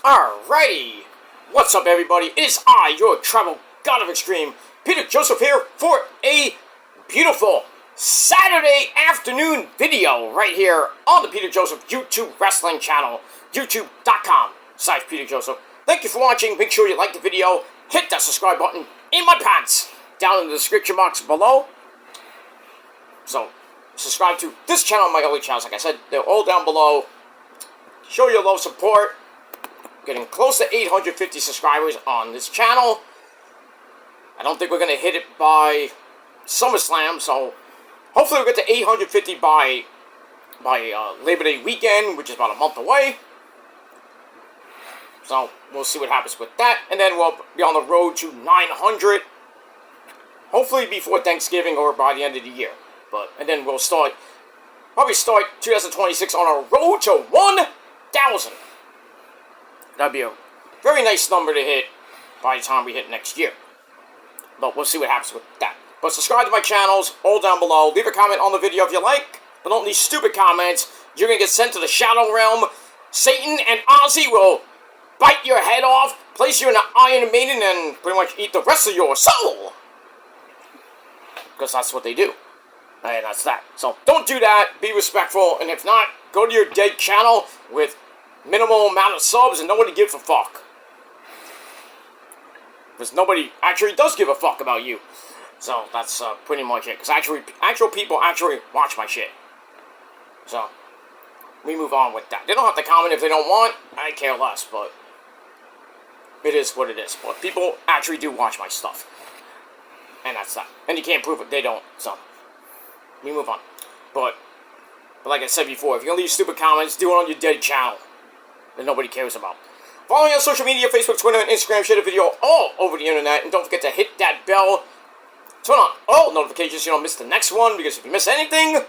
Alrighty, what's up everybody, it is I, your travel god of extreme, Peter Joseph here for a beautiful Saturday afternoon video right here on the Peter Joseph YouTube wrestling channel, youtube.com/Peter Joseph. Thank you for watching, make sure you like the video, hit that subscribe button in my pants down in the description box below. So, subscribe to this channel and my other channels, like I said, they're all down below. Show your love, support. Getting close to 850 subscribers on this channel. I don't think we're going to hit it by SummerSlam, so hopefully we'll get to 850 by Labor Day weekend, which is about a month away. So we'll see what happens with that, and then we'll be on the road to 900, hopefully before Thanksgiving or by the end of the year. And then we'll probably start 2026 on our road to 1,000. That'd be a very nice number to hit by the time we hit next year. But we'll see what happens with that. But subscribe to my channels, all down below. Leave a comment on the video if you like. But don't leave stupid comments. You're going to get sent to the Shadow Realm. Satan and Ozzy will bite your head off, place you in an Iron Maiden, and pretty much eat the rest of your soul. Because that's what they do. And that's that. So don't do that. Be respectful. And if not, go to your dead channel with minimal amount of subs and nobody gives a fuck. Because nobody actually does give a fuck about you. So that's pretty much it. Because actual people actually watch my shit. So we move on with that. They don't have to comment if they don't want. I care less, but it is what it is. But people actually do watch my stuff. And that's that. And you can't prove it. They don't. So we move on. But like I said before, if you're going to leave stupid comments, do it on your dead channel that nobody cares about. Follow me on social media, Facebook, Twitter, and Instagram. Share the video all over the internet. And don't forget to hit that bell. Turn on all notifications so you don't miss the next one. Because if you miss anything,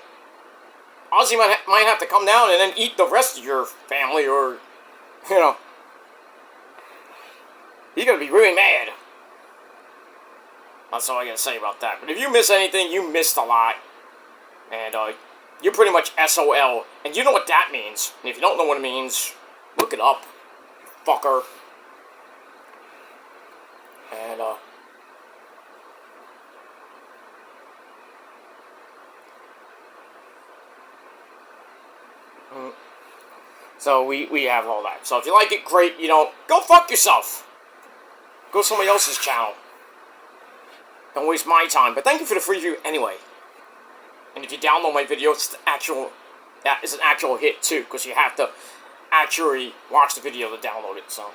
Ozzy might have to come down and then eat the rest of your family. Or, you know, he's going to be really mad. That's all I got to say about that. But if you miss anything, you missed a lot. And you're pretty much SOL. And you know what that means. And if you don't know what it means, look it up, fucker. And, so we have all that. So if you like it, great. You don't, go fuck yourself. Go to somebody else's channel. Don't waste my time. But thank you for the free view anyway. And if you download my video, it's an actual hit too, because you have to actually watch the video to download it. So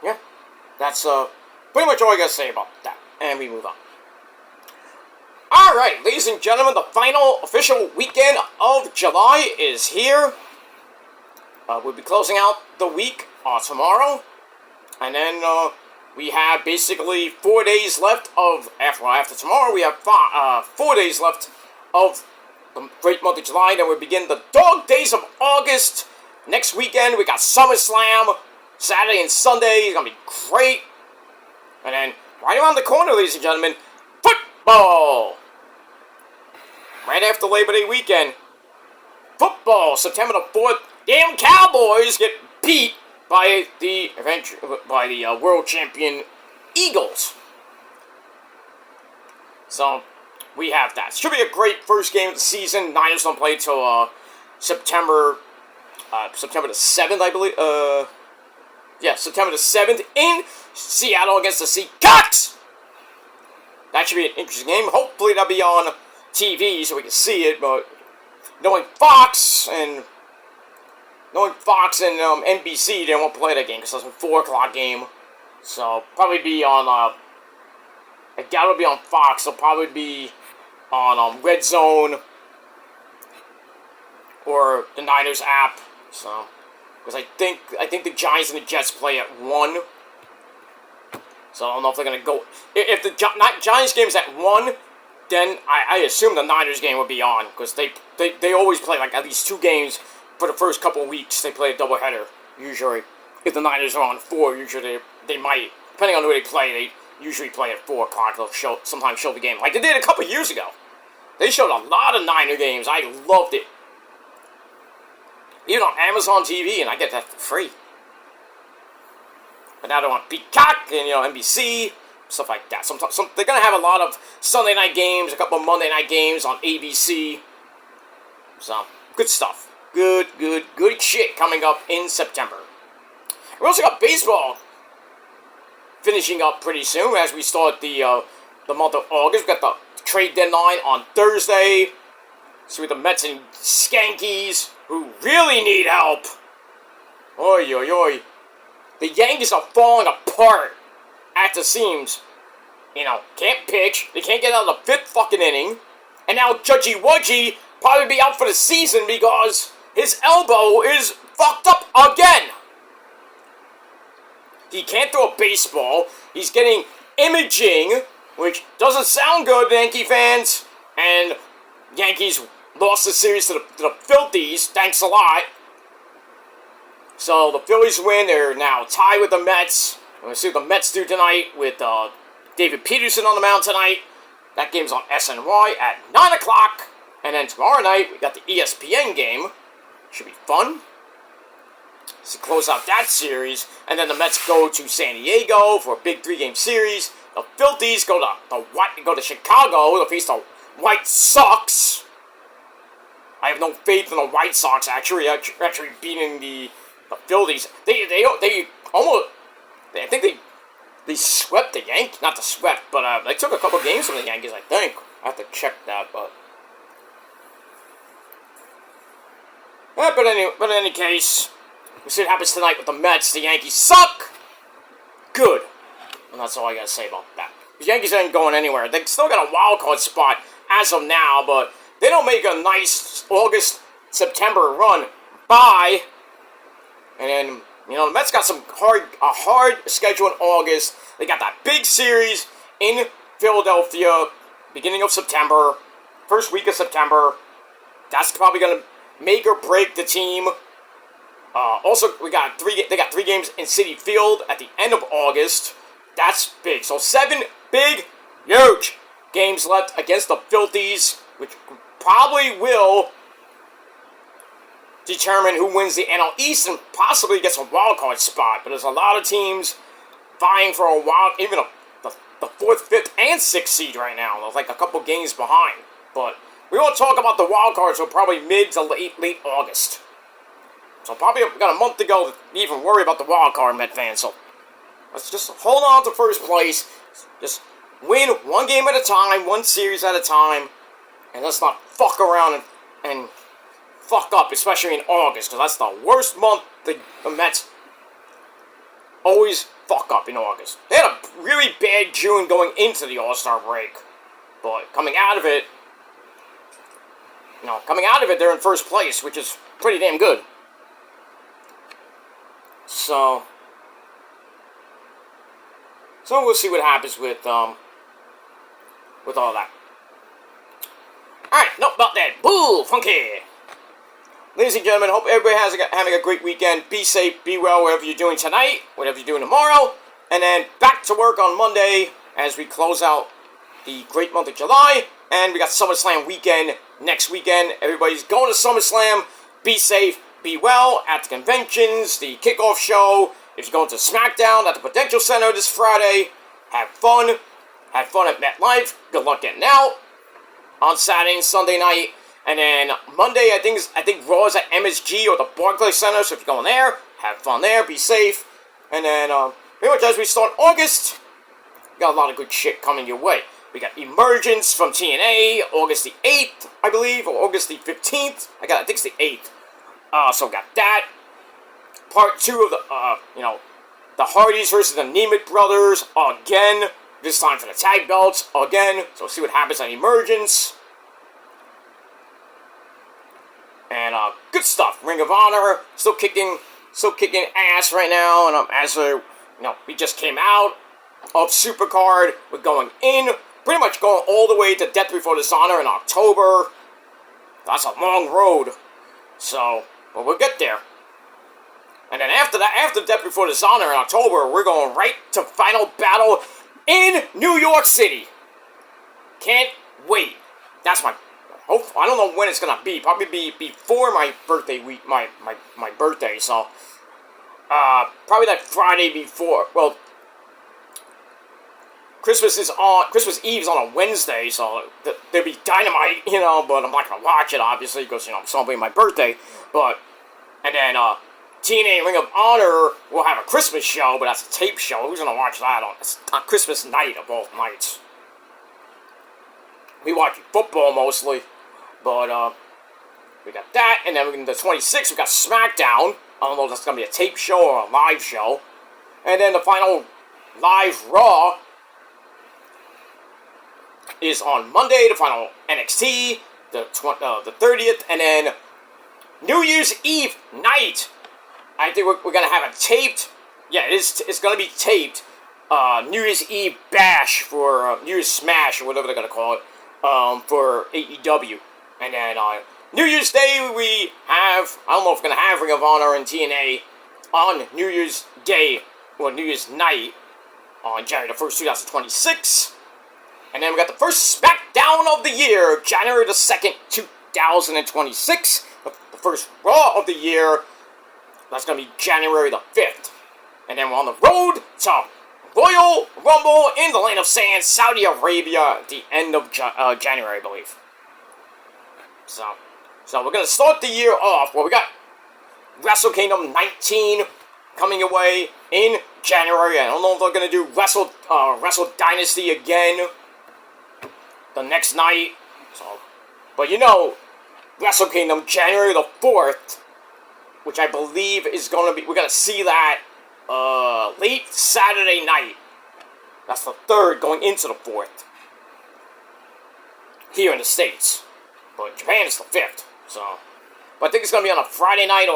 yeah, that's pretty much all I gotta say about that. And we move on. Alright, ladies and gentlemen, the final official weekend of July is here. We'll be closing out the week tomorrow. And then we have basically 4 days left of, after tomorrow, we have 4 days left of the great month of July. Then we begin the dog days of August. Next weekend, we got SummerSlam, Saturday and Sunday. It's going to be great. And then, right around the corner, ladies and gentlemen, football. Right after Labor Day weekend, football, September the 4th. Damn Cowboys get beat by the world champion Eagles. So we have that. Should be a great first game of the season. Niners don't play until September the 7th, I believe. Yeah, September the 7th in Seattle against the Seahawks. That should be an interesting game. Hopefully that'll be on TV so we can see it. But knowing Fox and NBC, they won't play that game because it's a 4 o'clock game. So, probably be on, I doubt it'll be on Fox. It'll probably be on Red Zone or the Niners app. So, because I think the Giants and the Jets play at 1. So, I don't know if they're going to go. If the Giants game is at 1, then I assume the Niners game will be on. Because they always play like at least 2 games. For the first couple of weeks, they play a doubleheader, usually. If the Niners are on 4, usually they might, depending on who they play, they usually play at 4 o'clock. They'll sometimes show the game, like they did a couple of years ago. They showed a lot of Niner games. I loved it. Even on Amazon TV, and I get that for free. But now they're on Peacock and, NBC, stuff like that. They're going to have a lot of Sunday night games, a couple of Monday night games on ABC. So, good stuff. Good shit coming up in September. We also got baseball finishing up pretty soon as we start the month of August. We got the trade deadline on Thursday. So with the Mets and Skankies, who really need help. Oi, oi, oi. The Yankees are falling apart at the seams. Can't pitch. They can't get out of the fifth fucking inning. And now Judgy Wudgy probably be out for the season because his elbow is fucked up again. He can't throw a baseball. He's getting imaging, which doesn't sound good, Yankee fans. And Yankees lost the series to the Phillies. Thanks a lot. So the Phillies win. They're now tied with the Mets. We'll see what the Mets do tonight with David Peterson on the mound tonight. That game's on SNY at 9 o'clock. And then tomorrow night, we got the ESPN game. Should be fun. To close out that series. And then the Mets go to San Diego for a big 3-game series. The Phillies go to Chicago to face the White Sox. I have no faith in the White Sox actually beating the Phillies. They almost, I think they swept the Yankees. Not the swept, but they took a couple games from the Yankees, I think. I have to check that, but in any case, we'll see what happens tonight with the Mets. The Yankees suck. Good. And that's all I gotta say about that. The Yankees ain't going anywhere. They still got a wild card spot as of now, but they don't make a nice August, September run. Bye. And then, the Mets got a hard schedule in August. They got that big series in Philadelphia, beginning of September, first week of September. That's probably going to make or break the team. Also, they got 3 games in Citi Field at the end of August. That's big. So 7 big, huge games left against the Phillies, which probably will determine who wins the NL East and possibly gets a wild card spot. But there's a lot of teams vying for a even the 4th, 5th, and 6th seed right now. They're like a couple games behind. But we won't talk about the wild cards until probably mid to late August. So probably got a month to go to even worry about the wild card, Met fans. So let's just hold on to first place. Just win one game at a time, one series at a time. And let's not fuck around and fuck up, especially in August, because that's the worst month the Mets always fuck up in August. They had a really bad June going into the All-Star break, but coming out of it, they're in first place, which is pretty damn good. So we'll see what happens with all that. Alright, enough about that. Boo! Funky! Ladies and gentlemen, hope everybody having a great weekend. Be safe, be well, whatever you're doing tonight, whatever you're doing tomorrow. And then back to work on Monday as we close out the great month of July. And we got SummerSlam weekend next weekend. Everybody's going to SummerSlam. Be safe, be well at the conventions, the kickoff show. If you're going to SmackDown at the Prudential Center this Friday, have fun. Have fun at MetLife. Good luck getting out on Saturday and Sunday night. And then Monday, I think Raw is at MSG or the Barclays Center. So if you're going there, have fun there. Be safe. And then pretty much as we start August, we got a lot of good shit coming your way. We got Emergence from TNA, August the 8th, I believe, or August the 15th. I think it's the 8th. So we got that. Part 2 of the Hardys versus the Nemeth Brothers again. This time for the tag belts again. So we'll see what happens on Emergence. And good stuff. Ring of Honor still kicking ass right now. And as we just came out of Supercard, we're going in, pretty much going all the way to Death Before Dishonor in October. That's a long road. So, but we'll get there. And then after that, after Death Before Dishonor in October, we're going right to Final Battle in New York City. Can't wait. That's my I don't know when it's gonna be. Probably be before my birthday week, my birthday. So, probably that Friday before. Well, Christmas Eve is on a Wednesday, so there'll be Dynamite, but I'm not gonna watch it, obviously, because, I'm celebrating my birthday, and then, TNA Ring of Honor will have a Christmas show, but that's a tape show. Who's gonna watch that on Christmas night of all nights? We watch football mostly, but, we got that, and then the 26th, we got SmackDown. I don't know if that's gonna be a tape show or a live show. And then the final live Raw is on Monday, the final NXT, the 30th, and then New Year's Eve night. I think we're gonna have a taped. Yeah, it's gonna be taped. New Year's Eve bash for New Year's Smash or whatever they're gonna call it. For AEW, and then New Year's Day we have. I don't know if we're gonna have Ring of Honor and TNA on New Year's Day or New Year's night on January the 1st, 2026. And then we got the first SmackDown of the year, January the 2nd, 2026. The first Raw of the year, that's going to be January the 5th. And then we're on the road to Royal Rumble in the Land of Sand, Saudi Arabia, at the end of January, I believe. So we're going to start the year off. Well, we got Wrestle Kingdom 19 coming away in January. I don't know if they're going to do Wrestle Dynasty again the next night. But Wrestle Kingdom, January the 4th, which I believe is going to be, we're going to see that late Saturday night. That's the 3rd going into the 4th. Here in the States. But Japan is the 5th. But I think it's going to be on a Friday night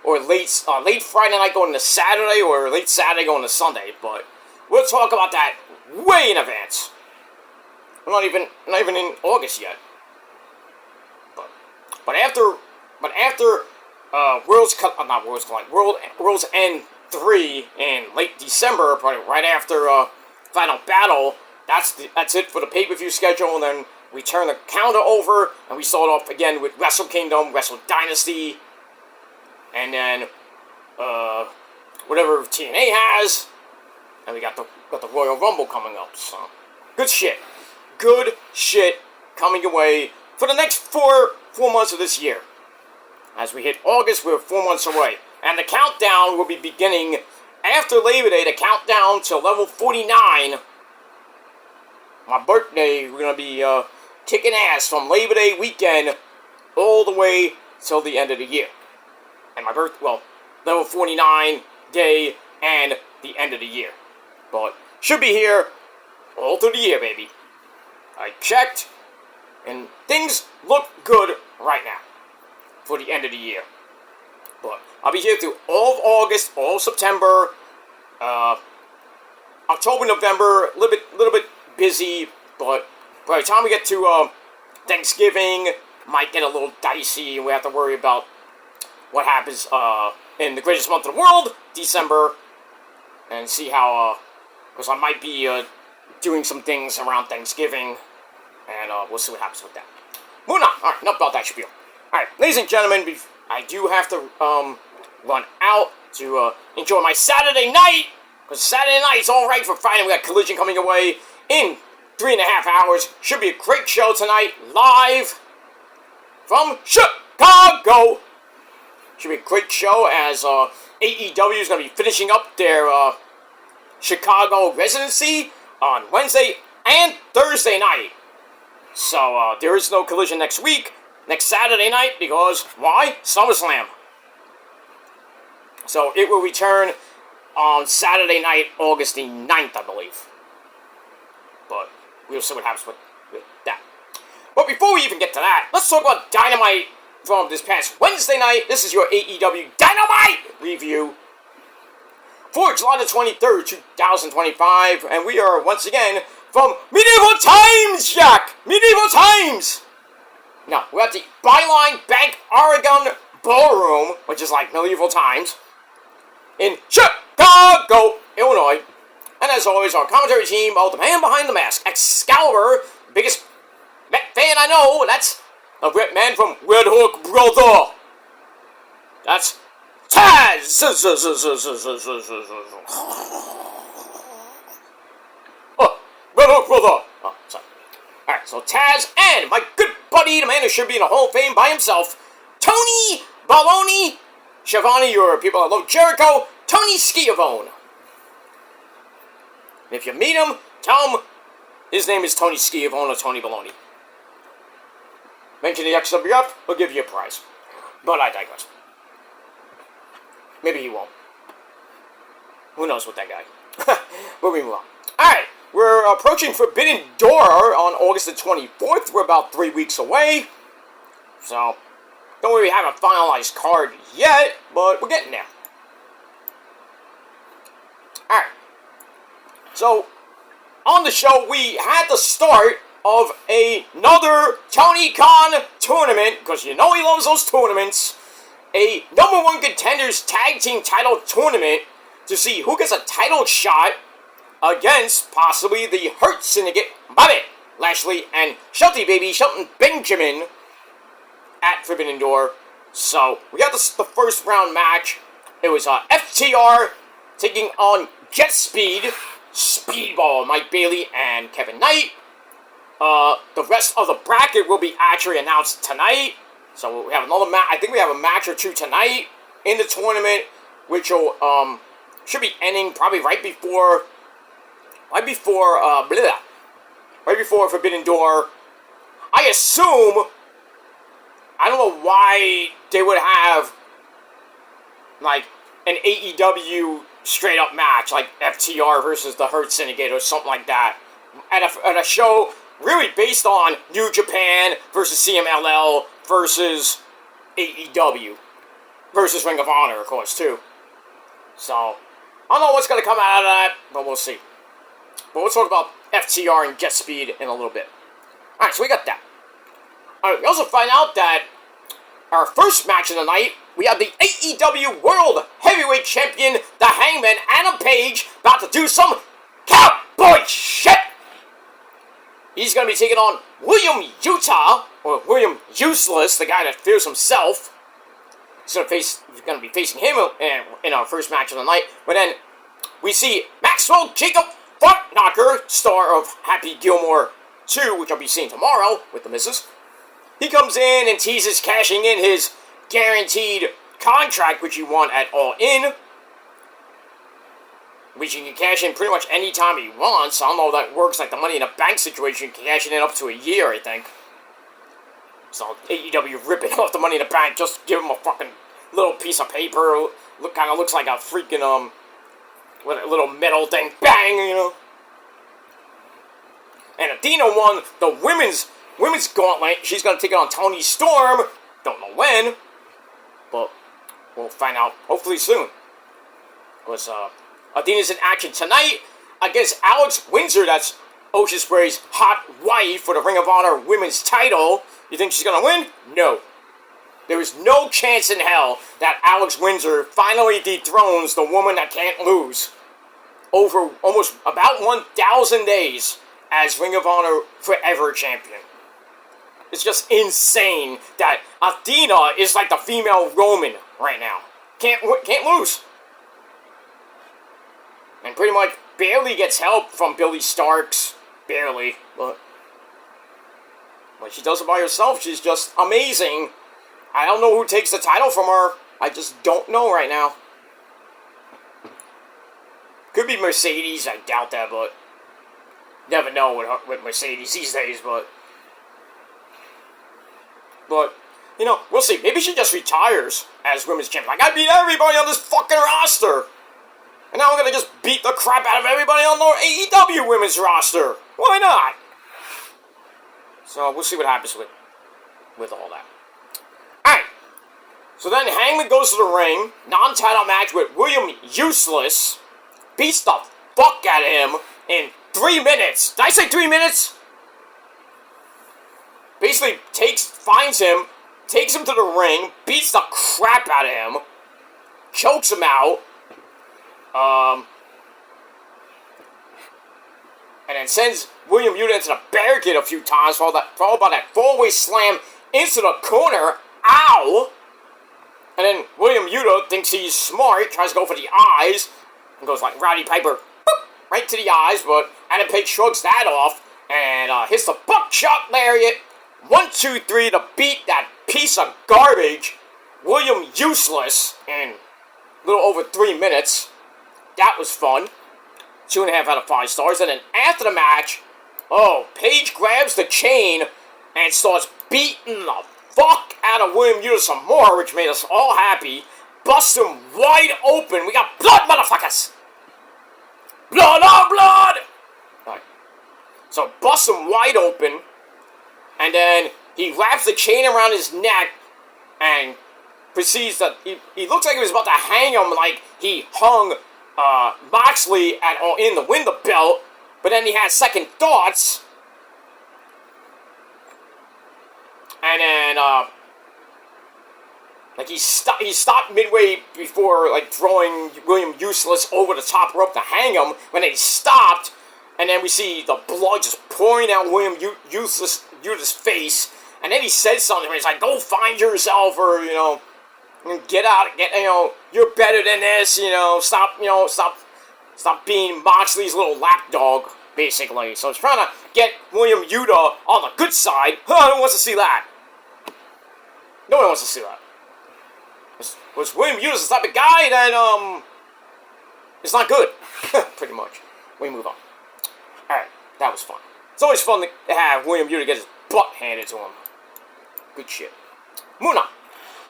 or late Friday night going to Saturday or late Saturday going to Sunday. But we'll talk about that way in advance. We're not even in August yet. But after World's End 3 in late December, probably right after Final Battle, that's it for the pay-per-view schedule, and then we turn the calendar over, and we start off again with Wrestle Kingdom, Wrestle Dynasty, and then whatever TNA has, and we got the Royal Rumble coming up. So good shit coming away for the next four months of this year. As we hit August, we're 4 months away. And the countdown will be beginning after Labor Day, the countdown to level 49. My birthday, we're going to be kicking ass from Labor Day weekend all the way till the end of the year. And level 49 day and the end of the year. But should be here all through the year, baby. I checked, and things look good right now for the end of the year. But I'll be here through all of August, all of September, October, November, a little bit busy, but by the time we get to Thanksgiving, might get a little dicey, and we have to worry about what happens in the greatest month of the world, December, and see how, because I might be doing some things around Thanksgiving, and we'll see what happens with that. Moving on. Alright, enough about that spiel. Alright, ladies and gentlemen, I do have to run out to enjoy my Saturday night, because Saturday night's alright for Friday. We got Collision coming away in 3.5 hours. Should be a great show tonight, live from Chicago. Should be a great show as AEW is going to be finishing up their Chicago residency on Wednesday and Thursday night. So there is no Collision next Saturday night, because why? SummerSlam. So it will return on Saturday night, August the 9th, I believe. But we'll see what happens with that. But before we even get to that, let's talk about Dynamite from this past Wednesday night. This is your AEW Dynamite review for July the 23rd, 2025. And we are once again from Medieval Times, Jack! Medieval Times! Now, we're at the Byline Bank Oregon Ballroom, which is like Medieval Times, in Chicago, Illinois. And as always, our commentary team, the man behind the mask, Excalibur, biggest fan I know. That's a rip man from Red Hook, brother. That's Taz. Oh, Red Hook, brother. Oh, sorry. Alright, so Taz and my good buddy, the man who should be in the Hall of Fame by himself, Tony Baloney Schiavone, or people that love Jericho, Tony Schiavone. And if you meet him, tell him his name is Tony Schiavone or Tony Baloney. Mention the XWF, he'll give you a prize. But I digress. Maybe he won't. Who knows with that guy. But we move on. Alright, we're approaching Forbidden Door on August the 24th. We're about 3 weeks away. So, don't worry, we haven't finalized card yet, but we're getting there. Alright. So, on the show, we had the start of another Tony Khan tournament, because you know he loves those tournaments. A number one contenders tag team title tournament to see who gets a title shot against possibly the Hurt Syndicate, Bobby Lashley and Shelton Benjamin at Forbidden Door. So, we got the first round match. It was FTR taking on Jet Speed, Speedball, Mike Bailey, and Kevin Knight. The rest of the bracket will be actually announced tonight. So we have another match. I think we have a match or two tonight in the tournament, which will should be ending probably right before Forbidden Door. I assume. I don't know why they would have like an AEW straight up match, like FTR versus the Hurt Syndicate or something like that, at a show really based on New Japan versus CMLL versus AEW versus Ring of Honor, of course, too. So, I don't know what's going to come out of that, but we'll see. But we'll talk about FTR and Jet Speed in a little bit. Alright, so we got that. Alright, we also find out that our first match of the night, we have the AEW World Heavyweight Champion, the Hangman, Adam Page, about to do some cowboy shit. He's going to be taking on William Utah, or William Useless, the guy that fears himself. He's going to be facing him in our first match of the night. But then we see Maxwell Jacob Frontknocker, star of Happy Gilmore 2, which I'll be seeing tomorrow with the missus. He comes in and teases cashing in his guaranteed contract, which he won at All In, which he can cash in pretty much any time he wants. I don't know if that works like the Money in the Bank situation. You can cash it in up to a year, I think. So AEW ripping off the Money in the Bank, just give him a fucking little piece of paper. Kind of looks like a freaking with a little metal thing, bang, you know. And Athena won the women's gauntlet. She's gonna take it on Toni Storm. Don't know when, but we'll find out hopefully soon. Because Athena's in action tonight against Alex Windsor. That's Ocean Spray's hot wife for the Ring of Honor Women's title. You think she's gonna win? No. There is no chance in hell that Alex Windsor finally dethrones the woman that can't lose over almost about 1,000 days as Ring of Honor Forever Champion. It's just insane that Athena is like the female Roman right now. Can't lose. And pretty much barely gets help from Billy Starks. Barely. But she does it by herself. She's just amazing. I don't know who takes the title from her. I just don't know right now. Could be Mercedes. I doubt that, but never know with Mercedes these days, but you know, we'll see. Maybe she just retires as women's champion. Like, I beat everybody on this fucking roster, and now I'm gonna just beat the crap out of everybody on the AEW women's roster. Why not? So we'll see what happens with all that. Alright. So then Hangman goes to the ring, non-title match with William Useless, beats the fuck out of him in 3 minutes. Did I say 3 minutes? Basically finds him, takes him to the ring, beats the crap out of him, chokes him out, and then sends William Yuta into the barricade a few times, followed by that four-way slam into the corner. Ow! And then William Yuta thinks he's smart, tries to go for the eyes, and goes like Rowdy Piper, boop, right to the eyes, but Adam Page shrugs that off, and hits the buckshot lariat. 1, 2, 3 to beat that piece of garbage, William Useless, in a little over 3 minutes. That was fun. 2.5 out of 5 stars. And then after the match, Page grabs the chain and starts beating the fuck out of William Yuta some more, which made us all happy. Busts him wide open. We got blood, motherfuckers! Blood on blood! Alright. So busts him wide open. And then he wraps the chain around his neck and proceeds to... He looks like he was about to hang him like he hung Moxley in the Win the Belt. But then he had second thoughts. And then, he stopped midway before, like, throwing William Useless over the top rope to hang him. When he stopped, and then we see the blood just pouring down William Yuta's face. And then he said something, he's like, go find yourself, or, get out, you're better than this, stop being Moxley's little lapdog, basically. So he's trying to get William Yuta on the good side. No one wants to see that. No one wants to see that. Was William Yuta's the type of guy that, it's not good. Pretty much. We move on. Alright, that was fun. It's always fun to have William Yuta get his butt handed to him. Good shit. Moving on.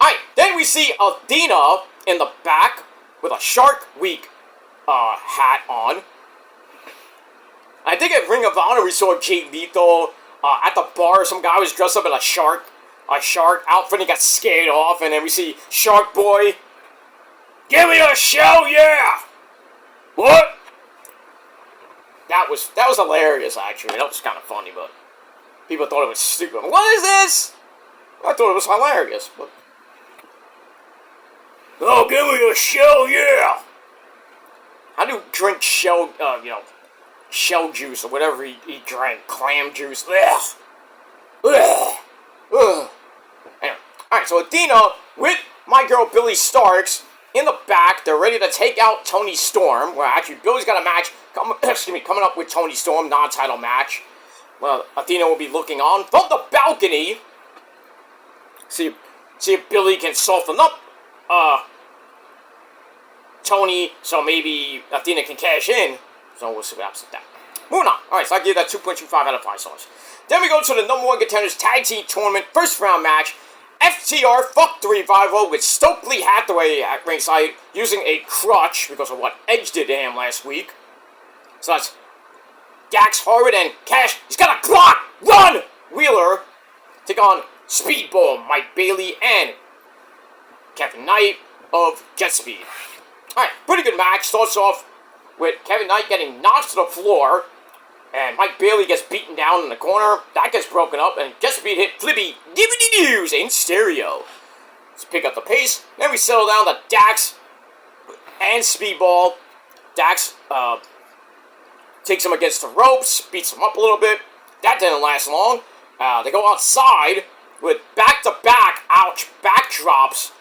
Alright, then we see Athena in the back with a Shark Week hat on. I think at Ring of Honor we saw Jay Lethal at the bar. Some guy was dressed up in a shark outfit and he got scared off. And then we see Shark Boy. Give me a show, yeah! What? That was hilarious, actually. That was kind of funny, but people thought it was stupid. What is this? I thought it was hilarious, but... Oh, give me a shell, yeah! How do you drink shell juice or whatever he drank? Clam juice. Ugh. Ugh. Ugh. Anyway. Alright, so Athena with my girl Billy Starks in the back. They're ready to take out Toni Storm. Well, actually, Billy's got a match coming up with Toni Storm, non-title match. Well, Athena will be looking on from the balcony. See if Billy can soften up Tony, so maybe Athena can cash in. So we'll see what happens with that. Moving on. Alright, so I give that 2.25 out of 5 stars. Then we go to the number 1 contenders tag team tournament first round match. FTR fucked the Revival with Stokely Hathaway at ringside using a crutch because of what Edge did to him last week. So that's Dax Harwood and Cash. He's got a clock! Run! Wheeler take on Speedball, Mike Bailey, and Kevin Knight of Jet Speed. Alright, pretty good match. Starts off with Kevin Knight getting knocked to the floor, and Mike Bailey gets beaten down in the corner. That gets broken up, and Jet Speed hit Flippy Dibbity News in stereo. Let's pick up the pace. Then we settle down to Dax and Speedball. Dax takes him against the ropes, beats him up a little bit. That didn't last long. They go outside with back-to-back, backdrops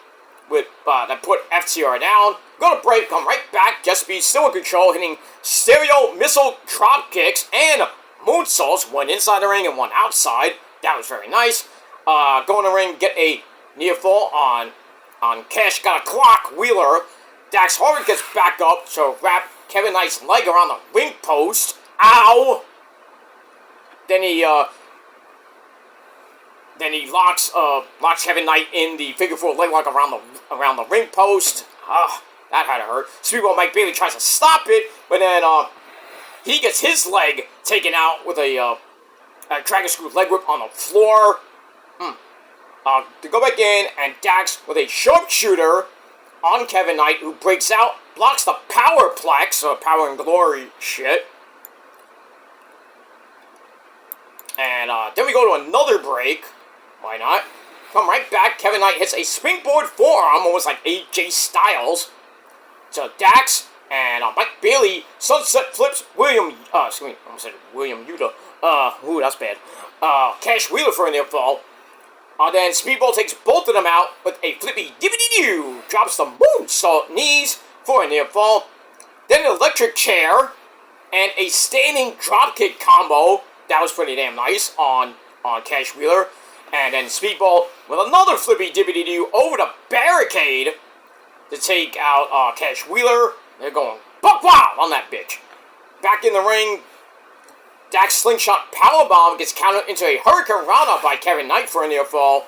that put FTR down. Go to break, come right back. Jet Speed still in control, hitting stereo missile drop kicks and moonsaults, one inside the ring and one outside. That was very nice. Go in the ring, get a near fall on Cash. Got a clock Wheeler. Dax Harwood gets back up to wrap Kevin Knight's leg around the ring post. Ow! Then he locks Kevin Knight in the figure 4 leg lock around the ring post. That had to hurt. Speedball Mike Bailey tries to stop it, but then he gets his leg taken out with a dragon screw leg whip on the floor. To go back in, and Dax with a sharpshooter on Kevin Knight, who breaks out, blocks the powerplex, Power and Glory shit. And then we go to another break. Why not? Come right back. Kevin Knight hits a springboard forearm, almost like AJ Styles. So Dax And Mike Bailey sunset flips William, excuse me, I almost said William Yuta. Ooh, that's bad. Cash Wheeler for a near fall. Then Speedball takes both of them out with a flippy dibbity-doo. Drops the moonsault knees for a near fall. Then an electric chair and a standing dropkick combo. That was pretty damn nice on Cash Wheeler. And then Speedball with another flippy dibbity-doo over the barricade to take out Cash Wheeler. They're going buck wild on that bitch. Back in the ring, Dax slingshot powerbomb gets countered into a Hurricane Rana by Kevin Knight for a near fall.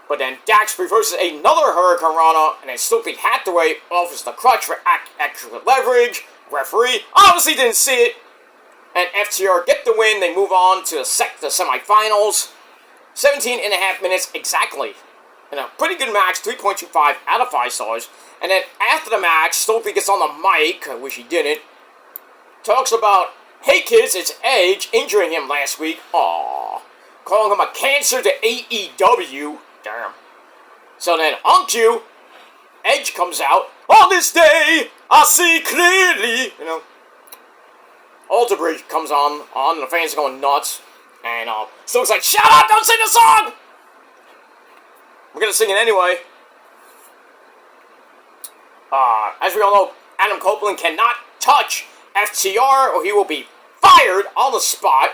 But then Dax reverses another Hurricane Rana, and then Stokely Hathaway offers the crutch for extra leverage. Referee obviously didn't see it. And FTR get the win. They move on to the semifinals. 17.5 minutes exactly. And a pretty good match, 3.25 out of 5 stars. And then after the match, Stokely gets on the mic, I wish he didn't, talks about, hey kids, it's Edge injuring him last week. Aww. Calling him a cancer to AEW. Damn. So then on cue, Edge comes out. On this day, I see clearly. You know. Alter Bridge comes on, and the fans are going nuts. And Stokely's like, shut up, don't sing the song! We're gonna sing it anyway. As we all know, Adam Copeland cannot touch FTR or he will be fired on the spot.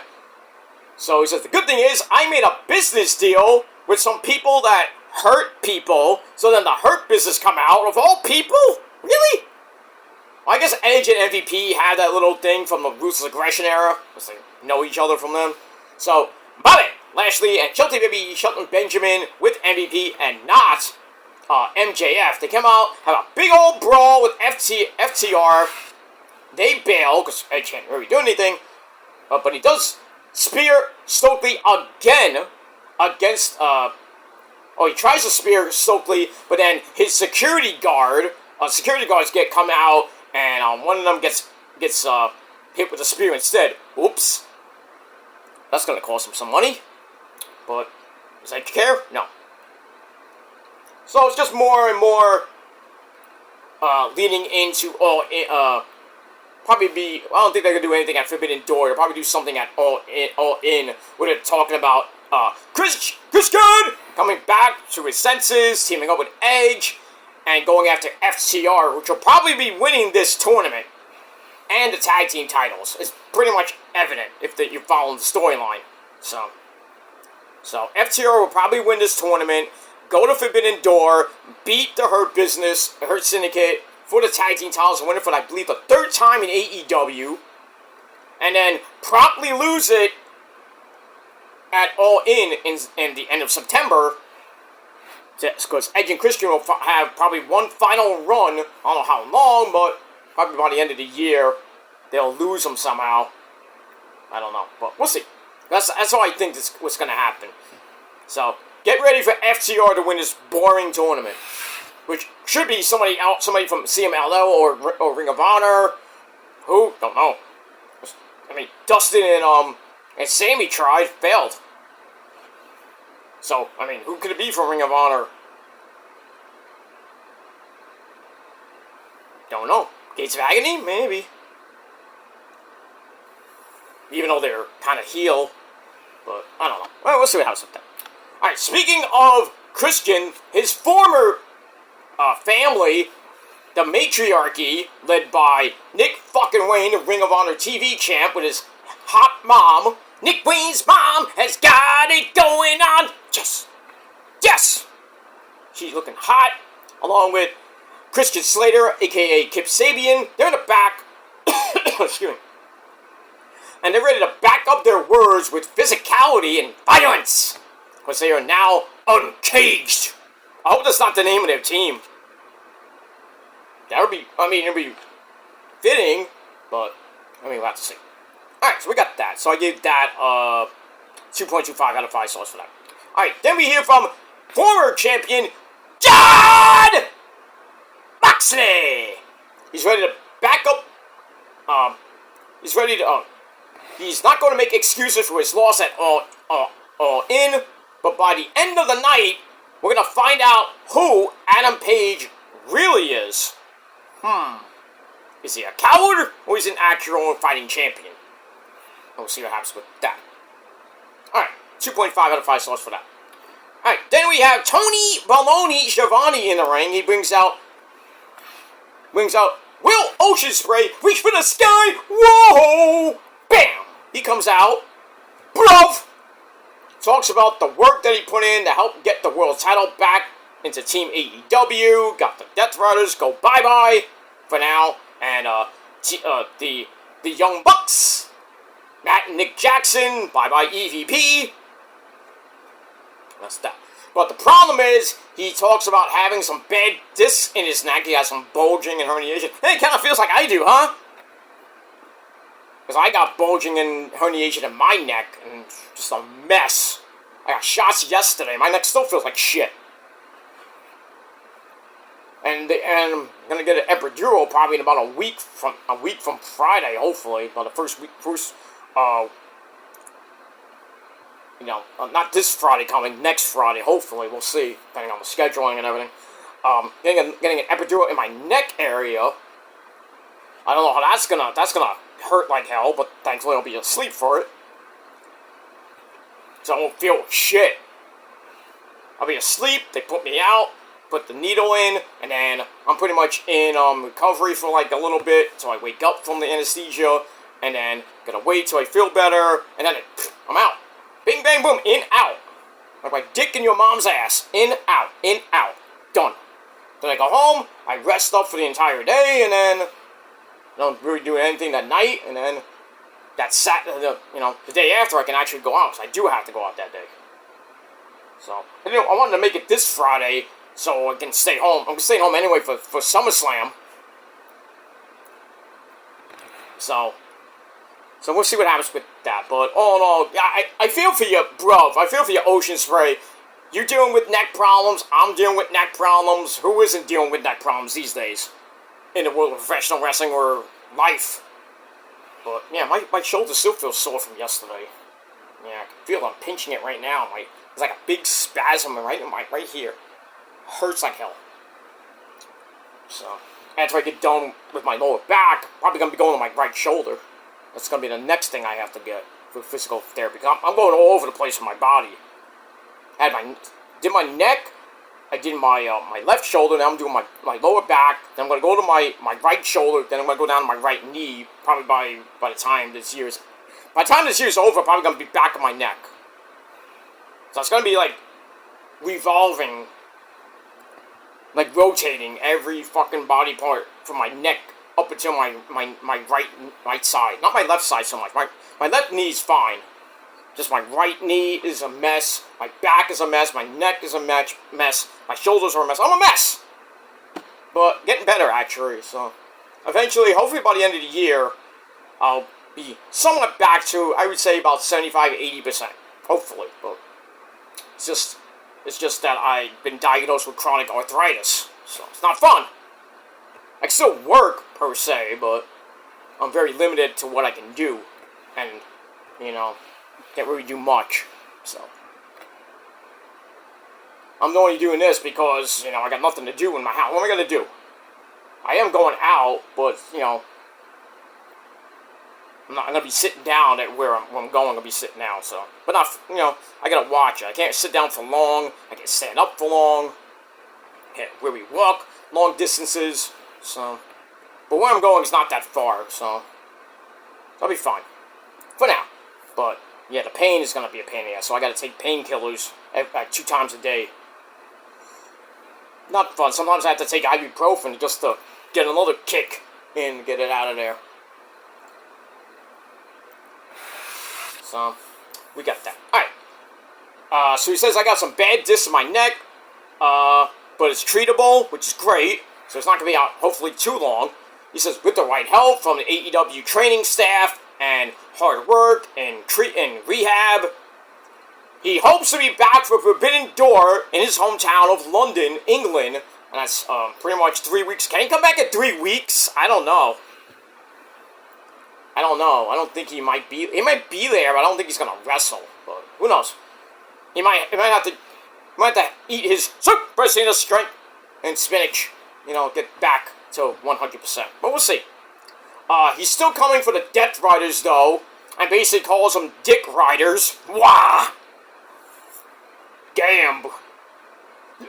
So he says, the good thing is, I made a business deal with some people that hurt people, so then the hurt business come out of all people? Really? Well, I guess Edge and MVP had that little thing from the Ruthless Aggression era, because they know each other from them. So, Bobby Lashley and Shelton Benjamin with MVP and not MJF. They come out, have a big old brawl with FTR. They bail, because Edge can't really do anything. But he does spear Stokely again against, he tries to spear Stokely, but then his security guards come out, and one of them gets hit with a spear instead. Oops. That's going to cost him some money. But does Edge care? No. So it's just more and more leading into I don't think they're going to do anything at Forbidden Door. They'll probably do something at All In where they're talking about Christian coming back to his senses, teaming up with Edge, and going after FTR, which will probably be winning this tournament and the tag team titles. It's pretty much evident if you're following the storyline. So FTR will probably win this tournament, go to Forbidden Door, beat the Hurt Syndicate for the tag team titles, and win it for, I believe, the 3rd time in AEW, and then promptly lose it at All In the end of September, because Edge and Christian will have probably one final run. I don't know how long, but probably by the end of the year, they'll lose them somehow. I don't know, but we'll see. That's how I think what's going to happen. So, get ready for FTR to win this boring tournament, which should be somebody from CMLL or Ring of Honor. Who? Don't know. I mean, Dustin and Sammy tried, failed. So, I mean, who could it be from Ring of Honor? Don't know. Gates of Agony? Maybe. Even though they're kind of heel. But, I don't know. Well, we'll see what happens with that. Alright, speaking of Christian, his former family, the matriarchy, led by Nick fucking Wayne, the Ring of Honor TV champ, with his hot mom. Nick Wayne's mom has got it going on. Yes. Yes. She's looking hot. Along with Christian Slater, a.k.a. Kip Sabian. They're in the back. Excuse me. And they're ready to back up their words with physicality and violence. Because they are now uncaged. I hope that's not the name of their team. That would be, it'd be fitting, but, we'll have to see. Alright, so we got that. So I gave that 2.25 out of 5 stars for that. Alright, then we hear from former champion Jon Moxley. He's ready to back up. He's not going to make excuses for his loss at All In, but by the end of the night, we're going to find out who Adam Page really is. Is he a coward, or is he an actual fighting champion? We'll see what happens with that. Alright, 2.5 out of 5 stars for that. Alright, then we have Tony Baloney Schiavone in the ring. He brings out Will Ocean Spray, reach for the sky, whoa! Bam! He comes out, bruv! Talks about the work that he put in to help get the world title back into Team AEW. Got the Death Riders go bye-bye for now. And the Young Bucks, Matt and Nick Jackson, bye-bye EVP. That's that. But the problem is, he talks about having some bad discs in his neck. He has some bulging and herniation. Hey, it kind of feels like I do, huh? Because I got bulging and herniation in my neck, and just a mess. I got shots yesterday. My neck still feels like shit. And I'm gonna get an epidural probably in about a week from Friday, hopefully. About the first not this Friday coming, next Friday, hopefully. We'll see, depending on the scheduling and everything. Getting an epidural in my neck area. I don't know how that's gonna hurt like hell, but thankfully I'll be asleep for it. So I won't feel shit. I'll be asleep, they put me out, put the needle in, and then I'm pretty much in recovery for like a little bit until I wake up from the anesthesia, and then gotta wait till I feel better, and then I'm out. Bing, bang, boom, in, out. Like my dick in your mom's ass. In, out, done. Then I go home, I rest up for the entire day, and then I don't really do anything that night, and then the day after I can actually go out, because I do have to go out that day. So, I wanted to make it this Friday, so I can stay home. I'm staying home anyway for SummerSlam. So we'll see what happens with that. But all in all, I feel for you, bro. I feel for you, Ocean Spray. You're dealing with neck problems. I'm dealing with neck problems. Who isn't dealing with neck problems these days? In the world of professional wrestling or life. But, yeah, my shoulder still feels sore from yesterday. Yeah, I can feel I'm pinching it right now. It's like a big spasm right here. Hurts like hell. So, after I get done with my lower back, I'm probably going to be going to my right shoulder. That's going to be the next thing I have to get for physical therapy. I'm going all over the place with my body. Did my neck, I did my left shoulder, now I'm doing my lower back, then I'm going to go to my right shoulder, then I'm going to go down to my right knee, probably by the time this year's over, I'm probably going to be back on my neck. So it's going to be like revolving, like rotating every fucking body part from my neck up until my right side. Not my left side so much. My left knee's fine. Just my right knee is a mess. My back is a mess. My neck is a mess. My shoulders are a mess. I'm a mess! But getting better, actually. So eventually, hopefully by the end of the year, I'll be somewhat back to, I would say, about 75-80%. Hopefully. But it's just that I've been diagnosed with chronic arthritis. So it's not fun. I can still work, per se, but I'm very limited to what I can do. And, can't really do much. So I'm only doing this because, I got nothing to do in my house. What am I going to do? I am going out, but, I'm not going to be sitting down at where I'm going. I'm going to be sitting down, so. But not, I got to watch it. I can't sit down for long. I can't stand up for long. Can't really walk long distances. So, but where I'm going is not that far, so I'll be fine for now. But yeah, the pain is gonna be a pain in the ass, so I gotta take painkillers 2 times a day. Not fun. Sometimes I have to take ibuprofen just to get another kick and get it out of there. So we got that. All right. So he says I got some bad discs in my neck, but it's treatable, which is great. So it's not going to be out, hopefully, too long. He says, with the right help from the AEW training staff and hard work and rehab, he hopes to be back for Forbidden Door in his hometown of London, England. And that's pretty much 3 weeks. Can he come back in 3 weeks? I don't know. I don't think he might be. He might be there, but I don't think he's going to wrestle. But who knows? He might have to eat his Super Cena strength and spinach. Get back to 100%. But we'll see. He's still coming for the Death Riders, though, and basically calls them Dick Riders. Wah! Damn.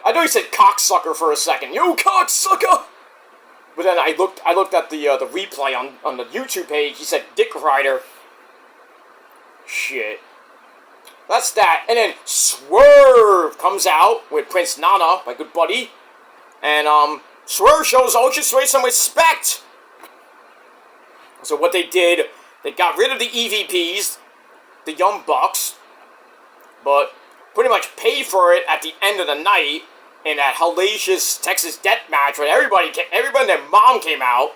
I know he said cocksucker for a second. You cocksucker! But then I looked at the replay on the YouTube page. He said Dick Rider. Shit. That's that. And then Swerve comes out with Prince Nana, my good buddy. And Swerve shows Ultra Stray some respect. So what they did, they got rid of the EVPs, the Young Bucks, but pretty much paid for it at the end of the night in that hellacious Texas death match where everybody and their mom came out.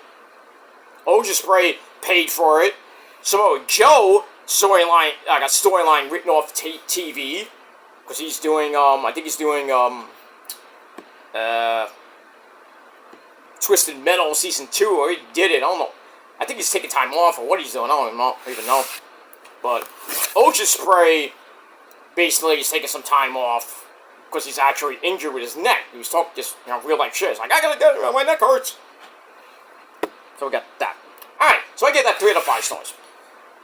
Ultra Spray paid for it. Samoa Joe got storyline written off TV because he's doing I think he's doing Twisted Metal Season 2, or he did it. I don't know. I think he's taking time off or what he's doing. I don't even know. But Ultra Spray basically is taking some time off because he's actually injured with his neck. He was talking just, real life shit. He's like, I gotta go, my neck hurts. So we got that. Alright, so I get that 3 out of 5 stars.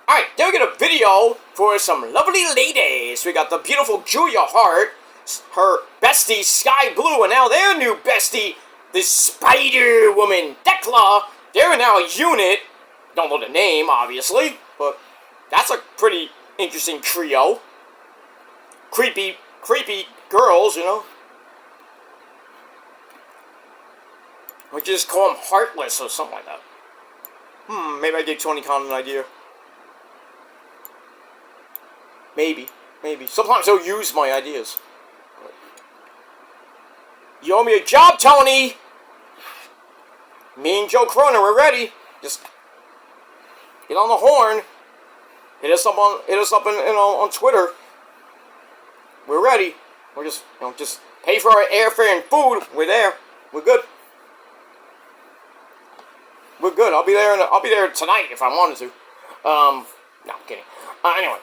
Alright, then we get a video for some lovely ladies. We got the beautiful Julia Hart, her bestie Sky Blue, and now their new bestie, the Spider-Woman Decla. They're now a unit. Don't know the name, obviously, but that's a pretty interesting trio. Creepy girls, We just call them Heartless or something like that. Maybe I gave Tony Khan an idea. Maybe. Sometimes he'll use my ideas. You owe me a job, Tony! Me and Joe Cronin, we're ready. Just get on the horn. Hit us up on Twitter. We're ready. We're just just pay for our airfare and food. We're there. We're good. We're good. I'll be there tonight if I wanted to. No, I'm kidding. Anyway.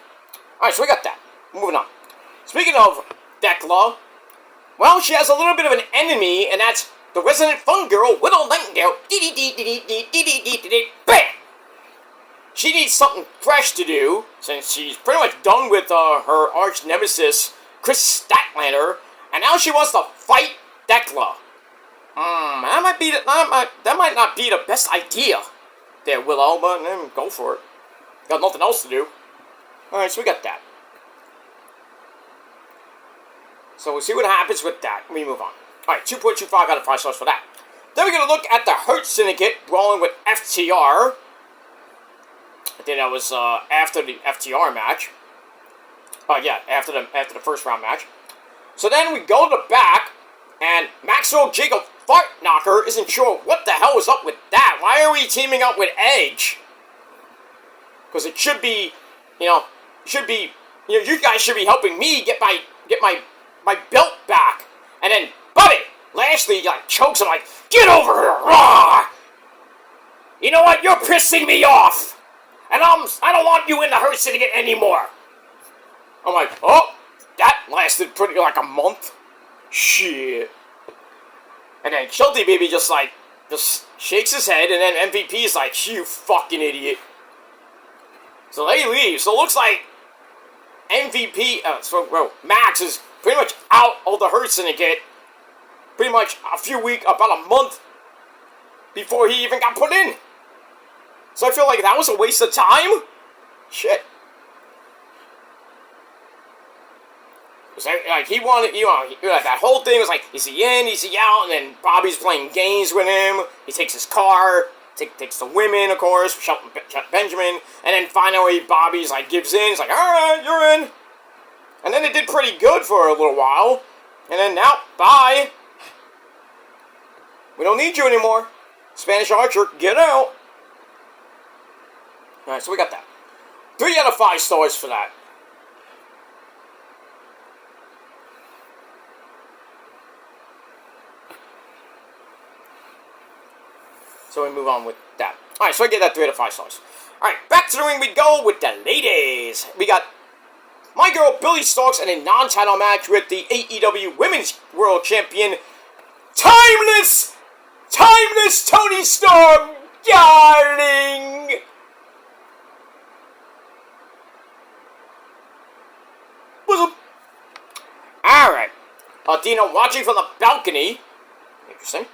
Alright, so we got that. Moving on. Speaking of Decla, well, she has a little bit of an enemy, and that's the resident fun girl, Widow Nightingale. Bam! She needs something fresh to do, since she's pretty much done with her arch nemesis, Chris Statlander, and now she wants to fight Decla. That might not be the best idea there, Willow, but go for it. Got nothing else to do. Alright, so we got that. So we'll see what happens with that. We move on. Alright, 2.25 out of 5 stars for that. Then we're going to look at the Hurt Syndicate brawling with FTR. I think that was after the FTR match. Yeah, after the first round match. So then we go to the back, and Maxwell Jacob Fartknocker isn't sure what the hell is up with that. Why are we teaming up with Edge? Because it should be, you guys should be helping me get my belt back. And then Bobby Lashley chokes him get over here, rah! You know what? You're pissing me off, and I don't want you in the Hurt Syndicate anymore. I'm like, oh, that lasted pretty a month. Shit. And then Shelty Baby just shakes his head, and then MVP is like, you fucking idiot. So they leave. So it looks like MVP, Max is pretty much out of the Hurt Syndicate. Pretty much about a month before he even got put in. So I feel like that was a waste of time. Shit. He wanted, that whole thing was is he in, is he out? And then Bobby's playing games with him. He takes his car, takes the women, of course, Shelton Benjamin. And then finally Bobby's gives in. He's like, alright, you're in. And then it did pretty good for a little while. And then now, bye. We don't need you anymore. Spanish Archer, get out. Alright, so we got that. 3 out of 5 stars for that. So we move on with that. Alright, so I get that 3 out of 5 stars. Alright, back to the ring we go with the ladies. We got my girl Billy Starks in a non-title match with the AEW Women's World Champion, Timeless Tony Storm. darling. Bosom. Alright. Dina watching from the balcony. Interesting.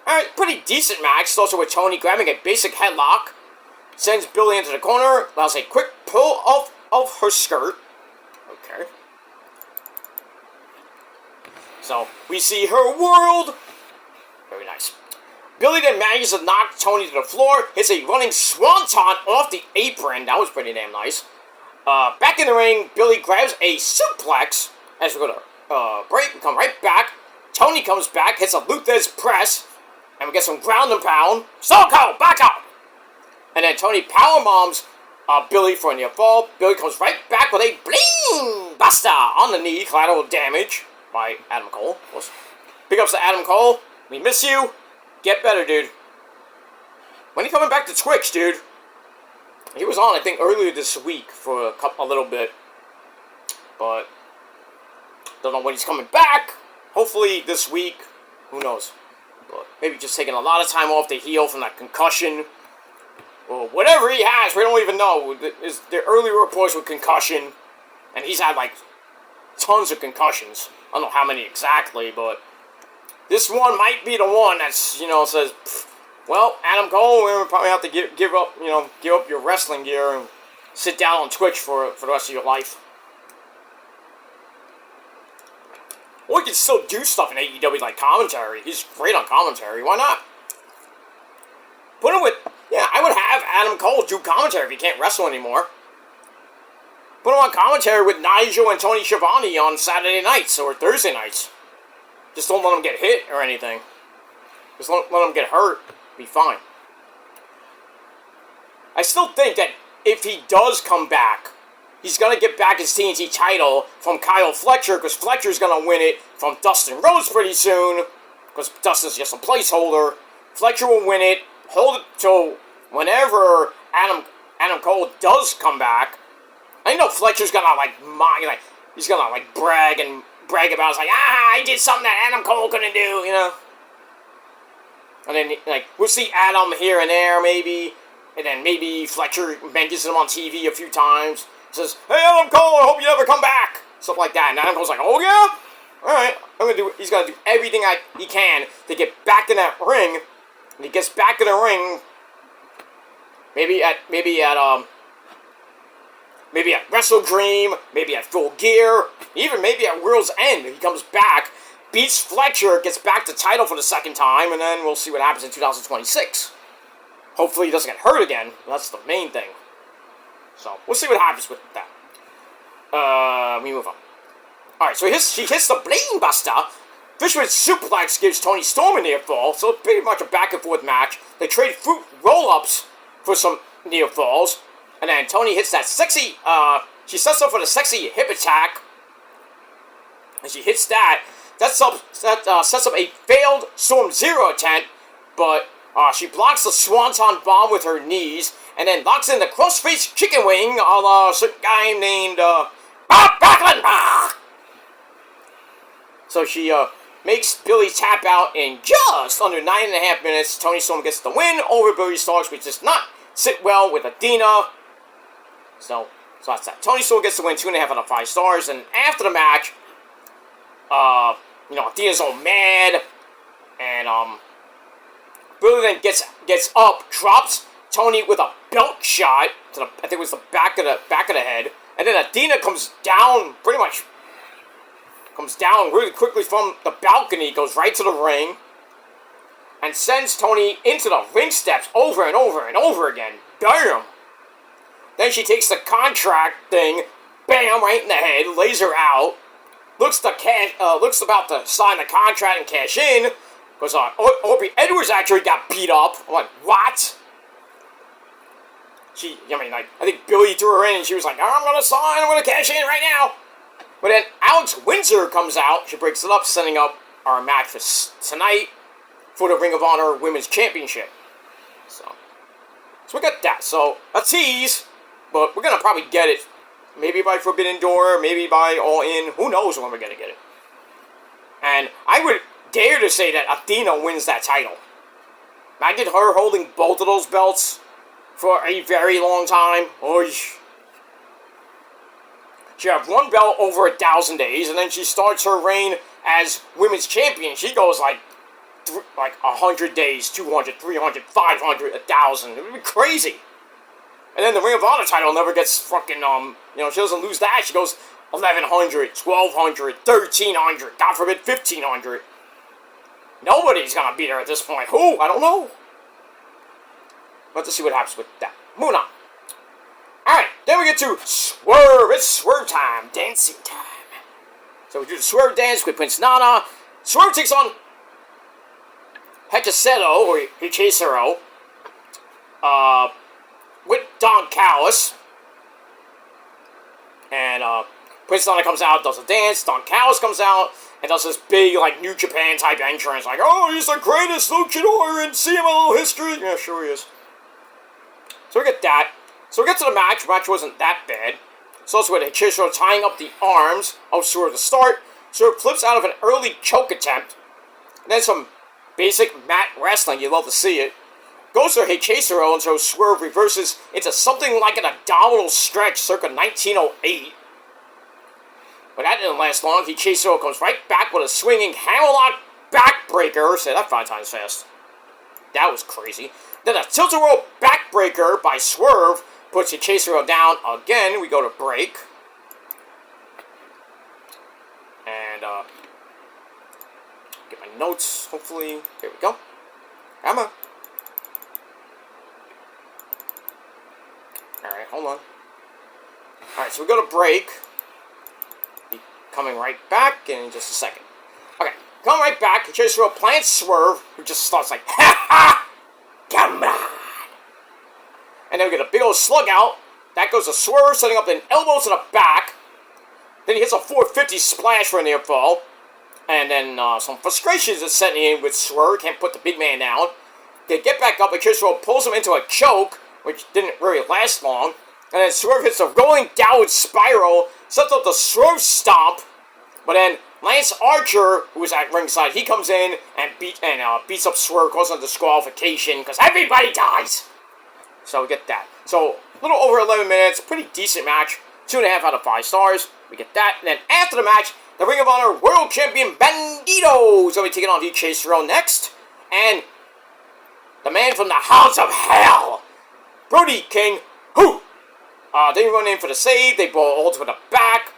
Alright, pretty decent match. It's also with Tony grabbing a basic headlock. Sends Billy into the corner. Allows a quick pull of her skirt. Okay. So, we see her world. Very nice. Billy then manages to knock Tony to the floor. Hits a running swanton off the apron. That was pretty damn nice. Back in the ring, Billy grabs a suplex. As we're going to break and come right back. Tony comes back, hits a Luthez press. And we get some ground and pound. Stone Cold, back up! And then Tony powerbombs Billy for a near fall. Billy comes right back with a bling buster on the knee. Collateral damage by Adam Cole. Big ups to Adam Cole. We miss you. Get better, dude. When are you coming back to Twitch, dude? He was on, I think, earlier this week for a little bit. But don't know when he's coming back. Hopefully this week. Who knows? But maybe just taking a lot of time off to heal from that concussion. Or whatever he has, we don't even know. There are early reports with concussion. And he's had, like, tons of concussions. I don't know how many exactly, but this one might be the one that's, says, well, Adam Cole, we're probably have to give up your wrestling gear and sit down on Twitch for the rest of your life. Or he can still do stuff in AEW like commentary. He's great on commentary. Why not? Put him with... Yeah, I would have Adam Cole do commentary if he can't wrestle anymore. Put him on commentary with Nigel and Tony Schiavone on Saturday nights or Thursday nights. Just don't let him get hit or anything. Just let him get hurt. Be fine. I still think that if he does come back, he's going to get back his TNT title from Kyle Fletcher, because Fletcher's going to win it from Dustin Rhodes pretty soon, because Dustin's just a placeholder. Fletcher will win it, hold it till whenever Adam Cole does come back. I know Fletcher's going to, he's going to, brag about it. It's I did something that Adam Cole couldn't do, And then, we'll see Adam here and there, maybe. And then maybe Fletcher mentions him on TV a few times. Says, hey, Adam Cole, I hope you never come back. Stuff like that. And Adam Cole's like, oh, yeah? Alright. He's going to do everything he can to get back in that ring. And he gets back in the ring. Maybe at Wrestle Dream. Maybe at Full Gear. Even maybe at World's End. He comes back. Beats Fletcher, gets back the title for the second time, and then we'll see what happens in 2026. Hopefully he doesn't get hurt again. That's the main thing. So, we'll see what happens with that. We move on. Alright, so she hits the Blade Buster. Fishman's suplex gives Tony Storm a near fall, so it's pretty much a back and forth match. They trade fruit roll-ups for some near falls, and then Tony hits that sexy, she sets up for the sexy hip attack, and she hits that. That sets up a failed Storm Zero attempt, but she blocks the Swanton Bomb with her knees, and then locks in the crossface chicken wing a la a guy named Bob Backlund. So she makes Billy tap out in just under 9.5 minutes. Tony Storm gets the win over Billy Starks, which does not sit well with Athena. So that's that. Tony Storm gets the win, 2.5 out of 5 stars, and after the match, Athena's all mad, and, Billy then gets up, drops Tony with a belt shot to I think it was the back of the head, and then Athena comes down really quickly from the balcony, goes right to the ring, and sends Tony into the ring steps over and over and over again. Damn! Then she takes the contract thing, bam, right in the head, lays her out. Looks about to sign the contract and cash in, because Aubrey Edwards actually got beat up. I'm like, what? I think Billy threw her in, and she was like, I'm gonna cash in right now. But then Alex Windsor comes out, she breaks it up, setting up our match for tonight for the Ring of Honor Women's Championship. So we got that. So, a tease, but we're gonna probably get it. Maybe by Forbidden Door, maybe by All In. Who knows when we're going to get it. And I would dare to say that Athena wins that title. Imagine her holding both of those belts for a very long time. Oy. She had one belt over 1,000 days, and then she starts her reign as women's champion. She goes like 100 days, 200, 300, 500, 1,000. It would be crazy. And then the Ring of Honor title never gets fucking, she doesn't lose that. She goes 1,100, 1,200, 1,300, God forbid 1,500. Nobody's gonna beat her at this point. Who? I don't know. Let's see what happens with that. Moving on. Alright, then we get to Swerve. It's Swerve time. Dancing time. So we do the Swerve dance with Prince Nana. Swerve takes on Hikaseto, or Hikisaro, with Don Callis. And Prince Nana comes out, does a dance. Don Callis comes out and does this big, New Japan type entrance. Like, oh, he's the greatest luchador in CMLL history. Yeah, sure he is. So we get that. So we get to the match. The match wasn't that bad. So it's with Hikisaro tying up the arms of Swerve to start. Swerve flips out of an early choke attempt. And then some basic mat wrestling. You love to see it. Goes to Hikisaro until Swerve reverses into something like an abdominal stretch circa 1908. But that didn't last long. Hikisaro comes right back with a swinging hammerlock backbreaker. Say that 5 times fast. That was crazy. Then a tilt-a-whirl backbreaker by Swerve puts Hikisaro down again. We go to break. And, get my notes, hopefully. Here we go. Come on. Alright, hold on. Alright, so we go to break. Be coming right back in just a second. Okay, come right back. Hikisaro plants Swerve, who just starts like, ha ha! Come on! And then we get a big old slug out. That goes to Swerve, setting up an elbow to the back. Then he hits a 450 splash for a near fall. And then some frustrations is setting in with Swerve. Can't put the big man down. They get back up, and Hikisaro pulls him into a choke, which didn't really last long. And then Swerve hits a rolling downward spiral, sets up the Swerve stomp. But then Lance Archer, who was at ringside, he comes in and beats up Swerve, causing disqualification, because everybody dies. So we get that. So, a little over 11 minutes, pretty decent match. 2.5 out of 5 stars. We get that. And then after the match, the Ring of Honor World Champion Bandito is going to be taking on Hikisaro next. And the man from the Hounds of Hell, Brody King, who they run in for the save. They ball all to the back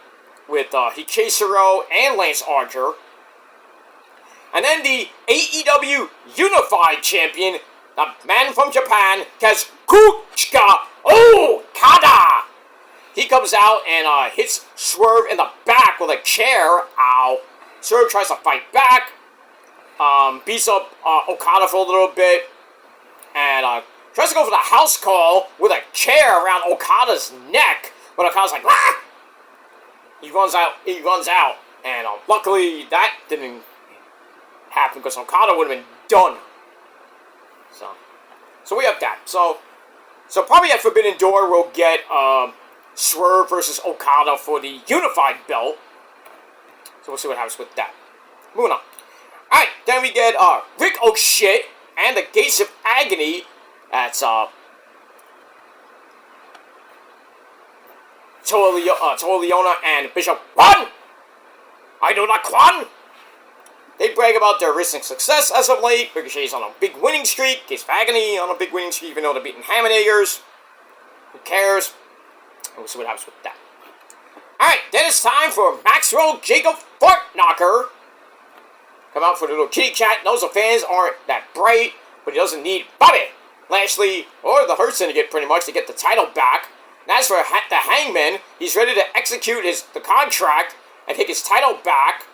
with Hikisaro and Lance Archer. And then the AEW Unified Champion, the man from Japan, Kazuchika Okada. He comes out and hits Swerve in the back with a chair. Ow. Swerve tries to fight back. Beats up Okada for a little bit. And tries to go for the house call with a chair around Okada's neck. But Okada's like, ah! He runs out. And luckily that didn't happen because Okada would have been done. So we have that. So probably at Forbidden Door we'll get Swerve versus Okada for the Unified belt. So we'll see what happens with that. Moving on. Alright, then we get Rick O'Shit and the Gates of Agony. That's Toa Leona and Bishop Kwan. I do not Kwan. They brag about their recent success as of late. Ricochet's on a big winning streak. Gates of Agony on a big winning streak, even though they're beating Hammerneggers. Who cares? And we'll see what happens with that. Alright, then it's time for Maxwell Jacob Fartknocker. Come out for the little kitty cat. Knows the fans aren't that bright, but he doesn't need Bobby Lashley or the Hurt Syndicate pretty much to get the title back. And as for the Hangman, he's ready to execute the contract and take his title back.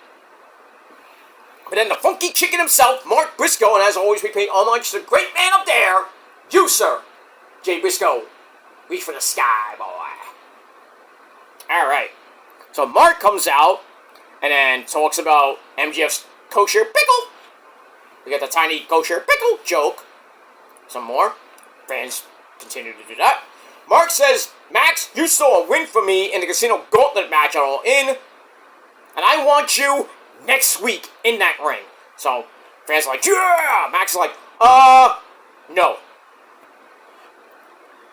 But then the funky chicken himself, Mark Briscoe, and as always we pay homage to the great man up there, you sir, Jay Briscoe. Reach for the sky, boy. Alright. So Mark comes out and then talks about MJF's kosher pickle. We got the tiny kosher pickle joke. Some more. Fans continue to do that. Mark says, Max, you stole a win for me in the Casino Gauntlet match at All In. And I want you next week in that ring. So fans are like, yeah! Max is like, No.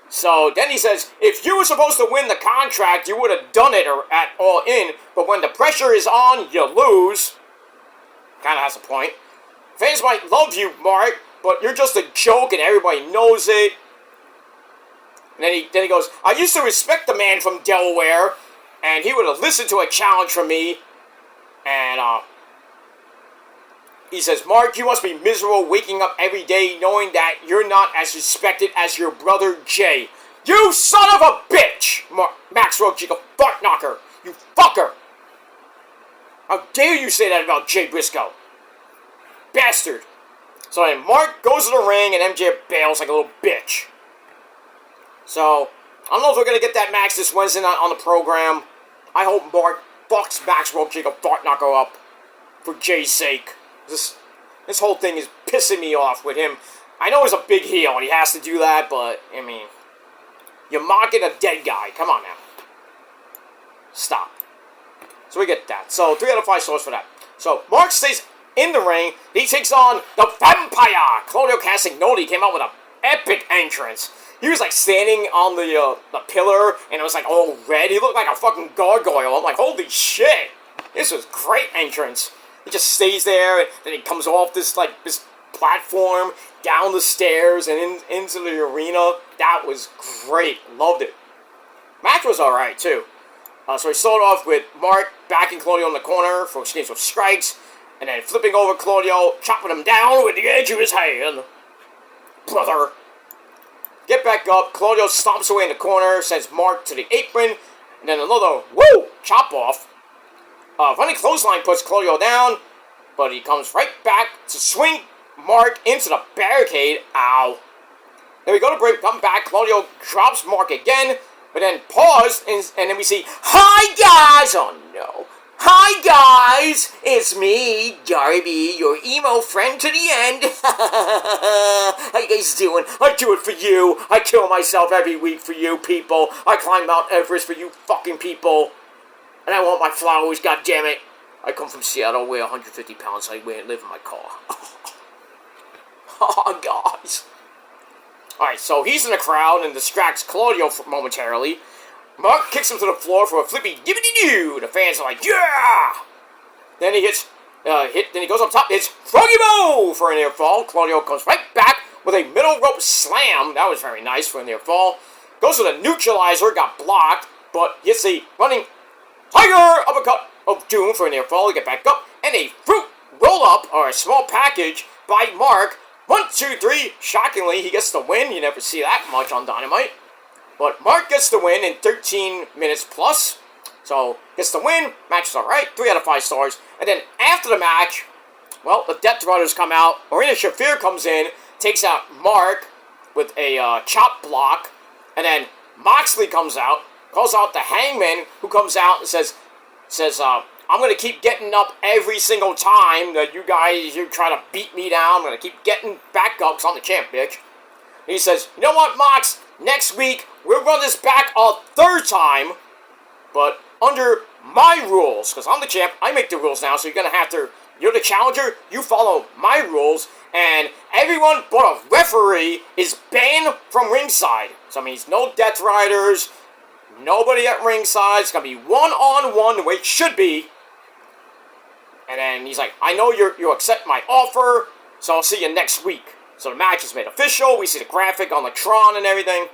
So then he says, if you were supposed to win the contract, you would have done it at All In, but when the pressure is on, you lose. Kind of has a point. Fans might love you, Mark, but you're just a joke and everybody knows it. And then he goes, I used to respect the man from Delaware, and he would have listened to a challenge from me. And he says, Mark, you must be miserable waking up every day knowing that you're not as respected as your brother Jay. You son of a bitch! Max Roach, you fart knocker. You fucker! How dare you say that about Jay Briscoe? Bastard! So then Mark goes to the ring and MJF bails like a little bitch. So, I don't know if we're going to get that match this Wednesday night on the program. I hope Mark fucks Max Roach, you fart knocker up for Jay's sake. This whole thing is pissing me off with him. I know he's a big heel and he has to do that, but, I mean, you're mocking a dead guy. Come on now. Stop. So we get that. So 3 out of 5 stars for that. So Mark stays in the ring. He takes on the Vampire. Claudio Castagnoli came out with an epic entrance. He was like standing on the pillar and it was like all red. He looked like a fucking gargoyle. I'm like, holy shit. This was great entrance. He just stays there, and then he comes off this platform, down the stairs, and into the arena. That was great. Loved it. Match was alright, too. So he started off with Mark backing Claudio in the corner for exchange of strikes, and then flipping over Claudio, chopping him down with the edge of his hand. Brother. Get back up. Claudio stomps away in the corner, sends Mark to the apron, and then another, woo, chop off. Running clothesline puts Claudio down, but he comes right back to swing Mark into the barricade. Ow. Then we go to break, come back. Claudio drops Mark again, but then pause, and then we see, hi guys! Oh no. Hi guys! It's me, Darby, your emo friend to the end. How you guys doing? I do it for you. I kill myself every week for you people. I climb Mount Everest for you fucking people. And I want my flowers, goddammit. I come from Seattle, weigh 150 pounds, I live in my car. Oh, guys. Alright, so he's in the crowd and distracts Claudio momentarily. Mark kicks him to the floor for a flippy dibbity-doo. The fans are like, yeah! Then he hits, then he goes up top, hits Froggy Bow for a near fall. Claudio comes right back with a middle rope slam. That was very nice for a near fall. Goes to the neutralizer, got blocked, but hits a running Tiger uppercut of Doom for a near fall. Get back up. And a fruit roll-up, or a small package, by Mark. 1, 2, 3. Shockingly, he gets the win. You never see that much on Dynamite. But Mark gets the win in 13 minutes plus. So, gets the win. Match is alright. 3 out of 5 stars. And then after the match, well, the Death Riders come out. Marina Shafir comes in, takes out Mark with a chop block. And then Moxley comes out. Calls out the Hangman, who comes out and says, I'm going to keep getting up every single time that you try to beat me down. I'm going to keep getting back up because I'm the champ, bitch. And he says, you know what, Mox? Next week, we'll run this back a 3rd time, but under my rules, because I'm the champ. I make the rules now, so you're going to have to, you're the challenger, you follow my rules, and everyone but a referee is banned from ringside. So that means no Death Riders, nobody at ringside. It's going to be one-on-one the way it should be. And then he's like, I know you accept my offer, so I'll see you next week. So the match is made official. We see the graphic on the Tron and everything.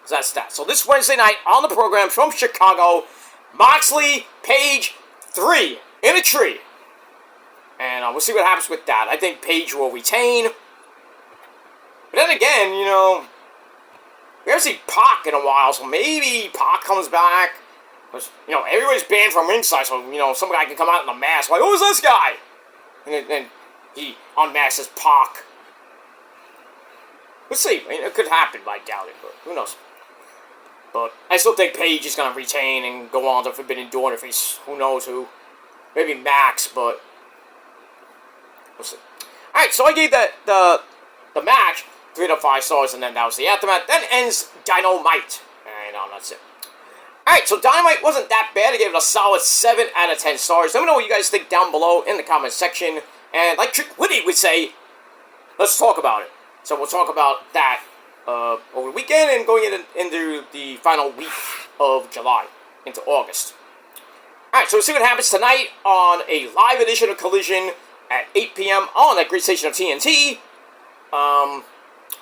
So that's that. So this Wednesday night on the program from Chicago, Moxley, Page, 3 in a tree. And we'll see what happens with that. I think Page will retain. But then again, you know, we haven't seen Pac in a while, so maybe Pac comes back. Because, you know, everybody's banned from ringside, so, you know, some guy can come out in a mask, like, who's this guy? And then he unmasks Pac. We'll see. I mean, it could happen, but I doubt it, but who knows. But I still think Paige is going to retain and go on to Forbidden Door if he's, who knows who. Maybe Max, but we'll see. Alright, so I gave the match 3 out of 5 stars, and then that was the aftermath. Then ends Dynamite. And that's it. Alright, so Dynamite wasn't that bad. I gave it a solid 7 out of 10 stars. Let me know what you guys think down below in the comment section. And like Trick Witty would say, let's talk about it. So we'll talk about that over the weekend and going into the final week of July, into August. Alright, so we'll see what happens tonight on a live edition of Collision at 8 p.m. on that great station of TNT.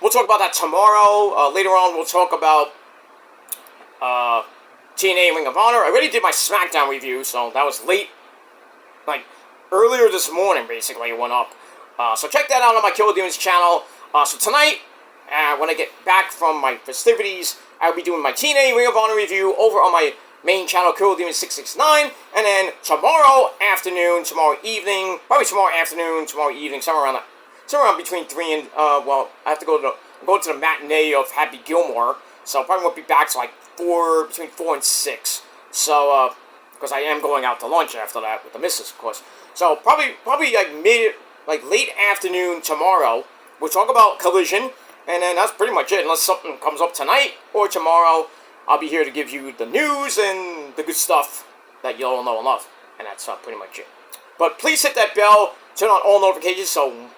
We'll talk about that tomorrow. Later on, we'll talk about TNA Ring of Honor. I already did my SmackDown review, so that was late. Like, earlier this morning, basically, it went up. So check that out on my Kill Demons channel. So tonight, when I get back from my festivities, I'll be doing my TNA Ring of Honor review over on my main channel, Kill Demons 669. And then tomorrow afternoon, tomorrow evening, probably tomorrow afternoon, tomorrow evening, somewhere around between 3 and, I have to go to the matinee of Happy Gilmore. So I probably won't be back till like between 4 and 6. So, because I am going out to lunch after that with the missus, of course. So probably like late afternoon tomorrow, we'll talk about Collision, and then that's pretty much it. Unless something comes up tonight or tomorrow, I'll be here to give you the news and the good stuff that you all know and love. And that's pretty much it. But please hit that bell, turn on all notifications, so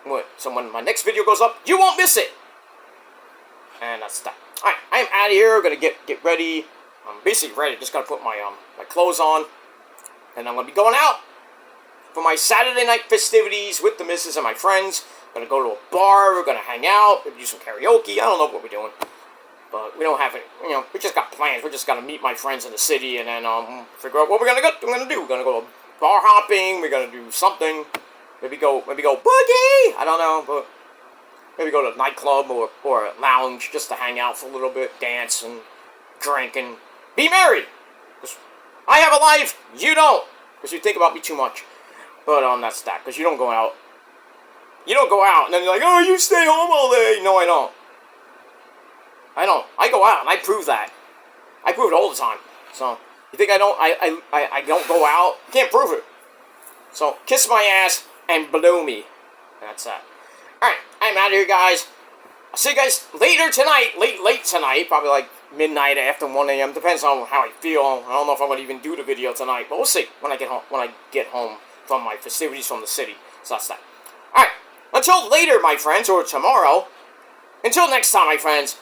when my next video goes up, you won't miss it. And that's that. Alright, I'm out of here. Gonna get ready. I'm basically ready. Just gotta put my my clothes on, and I'm gonna be going out for my Saturday night festivities with the missus and my friends. Gonna go to a bar. We're gonna hang out. Maybe do some karaoke. I don't know what we're doing, but we don't have it. You know, we just got plans. We're just gonna meet my friends in the city and then figure out what we're gonna do. We're gonna go bar hopping. We're gonna do something. Maybe go boogie. I don't know, but. Maybe go to a nightclub or a lounge just to hang out for a little bit, dance and drink and be merry. I have a life, you don't, because you think about me too much. But that's that, because you don't go out. You don't go out and then you're like, oh, you stay home all day. No, I don't. I go out and I prove that. I prove it all the time. So you think I don't? I don't go out? Can't prove it. So kiss my ass and blow me. That's that. Alright, I'm out of here, guys. I'll see you guys later tonight. Late tonight. Probably like midnight after 1 a.m. Depends on how I feel. I don't know if I'm going to even do the video tonight. But we'll see when I get home from my festivities from the city. So that's that. Alright, until later, my friends, or tomorrow. Until next time, my friends.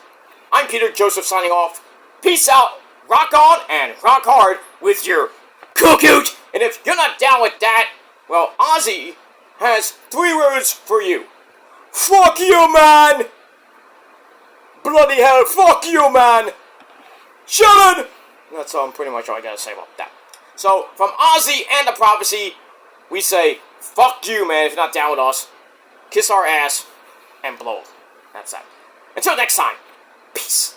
I'm Peter Joseph signing off. Peace out. Rock on and rock hard with your cook-out. And if you're not down with that, well, Ozzy has 3 words for you. Fuck you, man! Bloody hell, fuck you, man! Shut. That's pretty much all I gotta say about that. So, from Ozzy and the Prophecy, we say, fuck you, man, if you're not down with us. Kiss our ass and blow. That's that. Until next time, peace.